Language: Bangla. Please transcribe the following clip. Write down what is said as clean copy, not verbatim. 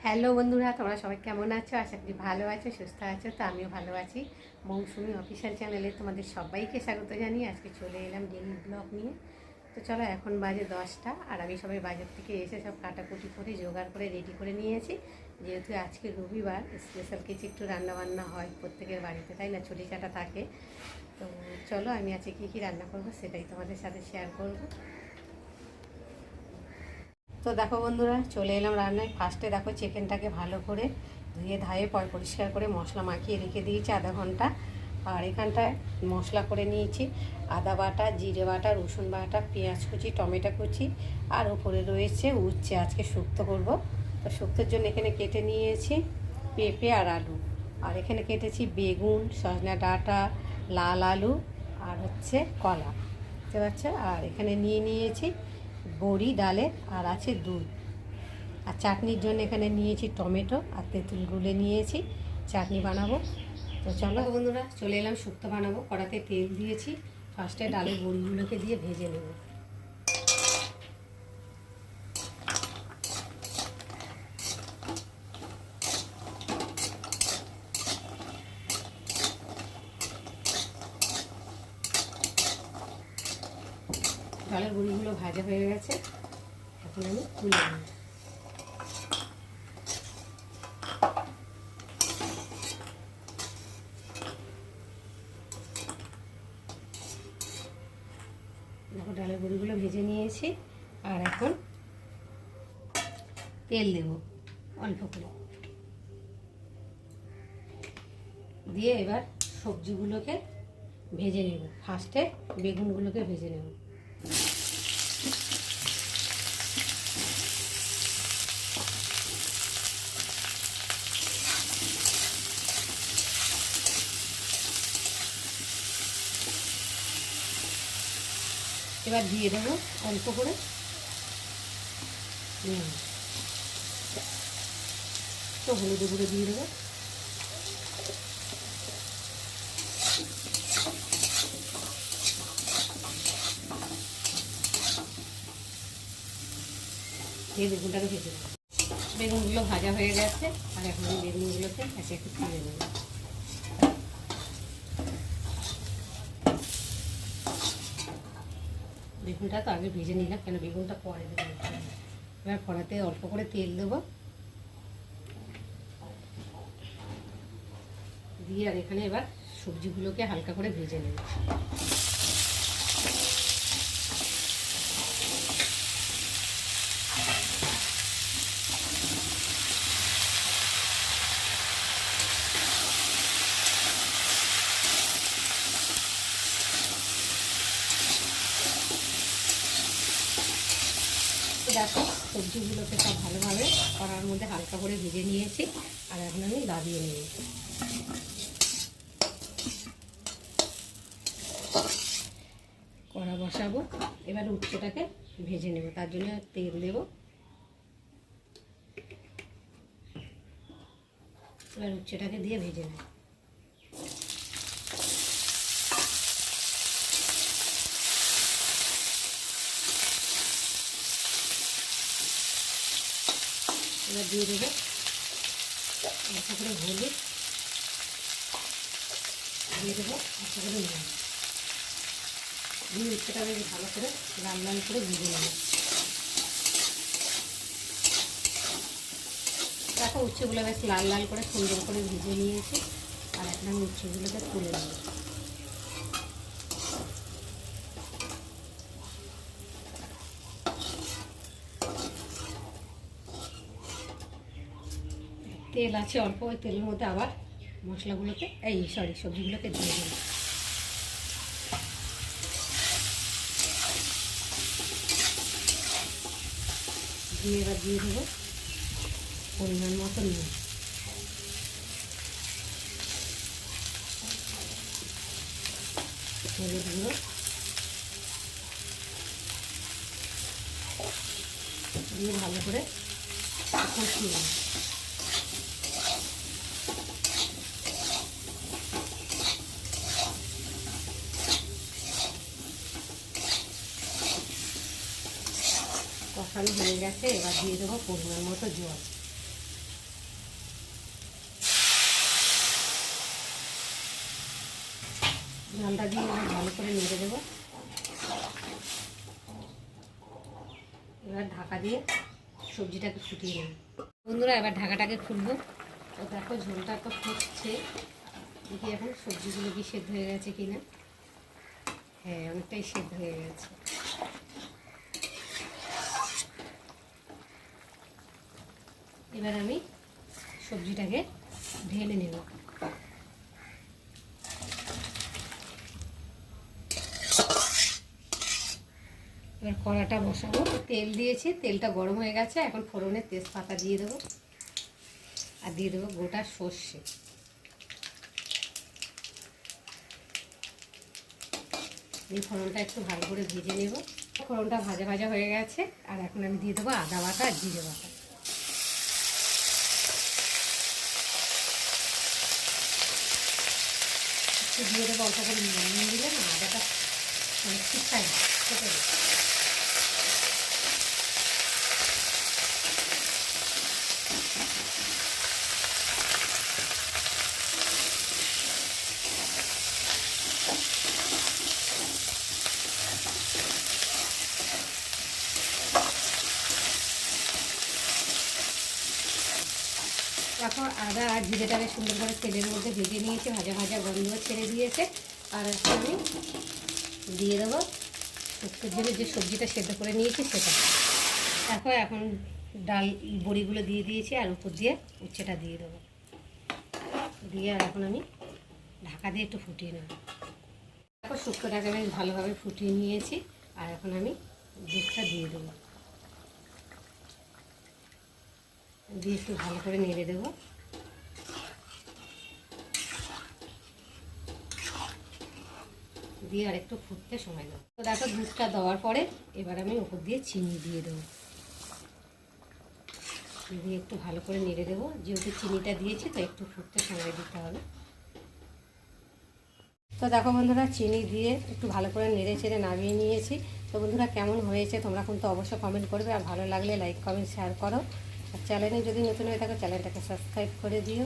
হ্যালো বন্ধুরা, তোমরা সবাই কেমন আছো? আশা করি ভালো আছো, সুস্থ আছো। তো আমিও ভালো আছি। মৌসুমি অফিসিয়াল চ্যানেলে তোমাদের সবাইকে স্বাগত জানিয়ে আজকে চলে এলাম ডেইলি ব্লগ নিয়ে। তো চলো, এখন বাজে 10টা আর আমি সবাই বাজার থেকে এসে সব কাটাকুটি করে জোগাড় করে রেডি করে নিয়েছি। যেহেতু আজকে রবিবার, স্পেশাল কিছু একটু রান্নাবান্না হয় প্রত্যেকের বাড়িতে, তাই না? ছুটি কাটা থাকে। তো চলো, আমি আজকে কী কী রান্না করবো সেটাই তোমাদের সাথে শেয়ার করবো। তো দেখো বন্ধুরা, চলে এলাম রান্নায়। ফার্স্টে দেখো চিকেনটাকে ভালো করে ধুয়ে ধায়ে পরিষ্কার করে মশলা মাখিয়ে রেখে দিয়েছি আধা ঘন্টা। আর এখানটায় মশলা করে নিয়েছি আদা বাটা, জিরে বাটা, রসুন বাটা, পেঁয়াজ কুচি, টমেটো কুচি, আর ওপরে রয়েছে উচ্ছে। আজকে শুক্তো করব। তো শুক্তোর জন্য এখানে কেটে নিয়েছি পেঁপে আর আলু। আর এখানে কেটেছি বেগুন, সজনা ডাঁটা, লাল আলু, আর হচ্ছে কলা, বুঝতে পারছো? আর এখানে নিয়েছি বড়ি ডালে, আর আছে দুধ। আর চাটনির জন্য এখানে নিয়েছি টমেটো আর তেঁতুল গুলে নিয়েছি, চাটনি বানাবো। তো চলো বন্ধুরা, চলে এলাম শুক্তো বানাবো। কড়াতে তেল দিয়েছি। ফার্স্টে ডালের বড়িগুলোকে দিয়ে ভেজে নেব। ডালের বড়িগুলো ভাজা হয়ে গেছে, এখন আমি তুলে নেব। দেখো, ডালের বড়িগুলো ভেজে নিয়েছি। আর এখন তেল দেব অল্প করে, দিয়ে এবার সবজিগুলোকে ভেজে নেব। ফার্স্টে বেগুনগুলোকে ভেজে নেব। এবার দিয়ে দেবো অল্প করে তো হলুদ গুঁড়ো দিয়ে দেবো। দিয়ে বেগুনটাকে ভেজে দেবো। বেগুনগুলো ভাজা হয়ে গেছে, আর এখন আমি বেগুনগুলোকে একে একটু তুলে নেব। বেগুনটা তো আগে ভেজে নিলাম, কেন বেগুনটা পরে দেবো। এবার কড়াতে অল্প করে তেল দেবো, দিয়ে আর এখানে এবার সবজিগুলোকে হালকা করে ভেজে নেব। দেখো, সবজিগুলোকে সব ভালোভাবে কড়ার মধ্যে হালকা করে ভেজে নিয়েছি। আর এখন আমি দাবিয়ে নিয়েছি। কড়া বসাবো, এবার উচ্ছেটাকে ভেজে নেব। তার জন্য তেল দেব। এবার উচ্ছেটাকে দিয়ে ভেজে নেব। এবার দিয়ে দেবো একটা করে হলুদ, দিয়ে দেবো একটা করে নুন, দিয়ে উচ্ছেটা বেশ ভালো করে লাল লাল করে ভেজে নেব। দেখো, উচ্ছেগুলো বেশ লাল লাল করে সুন্দর করে ভেজে নিয়েছি। আর এখন আমি উচ্ছেগুলোকে তুলে নেব। তেল আছে অল্প, ওই তেলের মধ্যে আবার মশলাগুলোকে সবজিগুলোকে দিয়ে দেবো। দিয়ে এবার দিয়ে দেবো পরিমাণ মতো নুন, হলুদ গুঁড়ো, দিয়ে ভালো করে কষিয়ে নেব। কষানো হয়ে গেছে, এবার দিয়ে দেবো পরিমাণ মতো জল। ডালটা দিয়ে এবার ভালো করে নেড়ে দেবো। এবার ঢাকা দিয়ে সবজিটাকে ফুটিয়ে নেব। বন্ধুরা এবার ঢাকাটাকে খুলবো। তো দেখো ঝোলটা তো ফুটছে, দেখি এখন সবজিগুলো কি সেদ্ধ হয়ে গেছে কিনা। হ্যাঁ, অনেকটাই সেদ্ধ হয়ে গেছে। এবার আমি সবজিটাকে ঢেলে নেব। এবার কড়াটা বসাবো, তেল দিয়েছি, তেলটা গরম হয়ে গেছে। এখন ফোড়নে তেজপাতা দিয়ে দেবো আর দিয়ে দেবো গোটা সর্ষে। এই ফোড়নটা একটু ভালো করে ভেজে নেব। ফোড়নটা ভাজা ভাজা হয়ে গেছে, আর এখন আমি দিয়ে দেবো আদা বাটা আর জিরে বাটা। একটু দিয়ে দেবো অল্প করে নুন দিলে না আদাটা মানে ঠিকঠাক খেতে দেবে। তারপর আদা আর জিরেটাকে সুন্দর করে তেলের মধ্যে ভেজে নিয়েছে, ভাজা ভাজা গন্ধ ছেড়ে দিয়েছে। আর এখন আমি দিয়ে দেবো শুক্তোর জন্য যে সবজিটা সেদ্ধ করে নিয়েছি সেটা। তারপর এখন ডাল বড়িগুলো দিয়ে দিয়েছি আর উপর দিয়ে উচ্ছেটা দিয়ে দেবো। দিয়ে আর এখন আমি ঢাকা দিয়ে একটু ফুটিয়ে নেব। তারপর শুক্তোটাকে আমি ভালোভাবে ফুটিয়ে নিয়েছি, আর এখন আমি দুধটা দিয়ে দেবো। দিয়ে একটু ভালো করে নেড়ে দেবো। দিয়ে আর একটু ফুটতে সময় দেবো। তো দেখো দুধটা দেওয়ার পরে এবার আমি উপর দিয়ে চিনি দিয়ে দেবো। দিয়ে একটু ভালো করে নেড়ে দেবো। যেহেতু চিনিটা দিয়েছি তো একটু ফুটতে সময় দিতে হবে। তো দেখো বন্ধুরা, চিনি দিয়ে একটু ভালো করে নেড়ে চেড়ে নামিয়ে নিয়েছি। তো বন্ধুরা কেমন হয়েছে তোমরা কিন্তু অবশ্যই কমেন্ট করবে, আর ভালো লাগলে লাইক কমেন্ট শেয়ার করো। আর চ্যানেলে যদি নতুন হয়ে থাকো চ্যানেলটাকে সাবস্ক্রাইব করে দিও।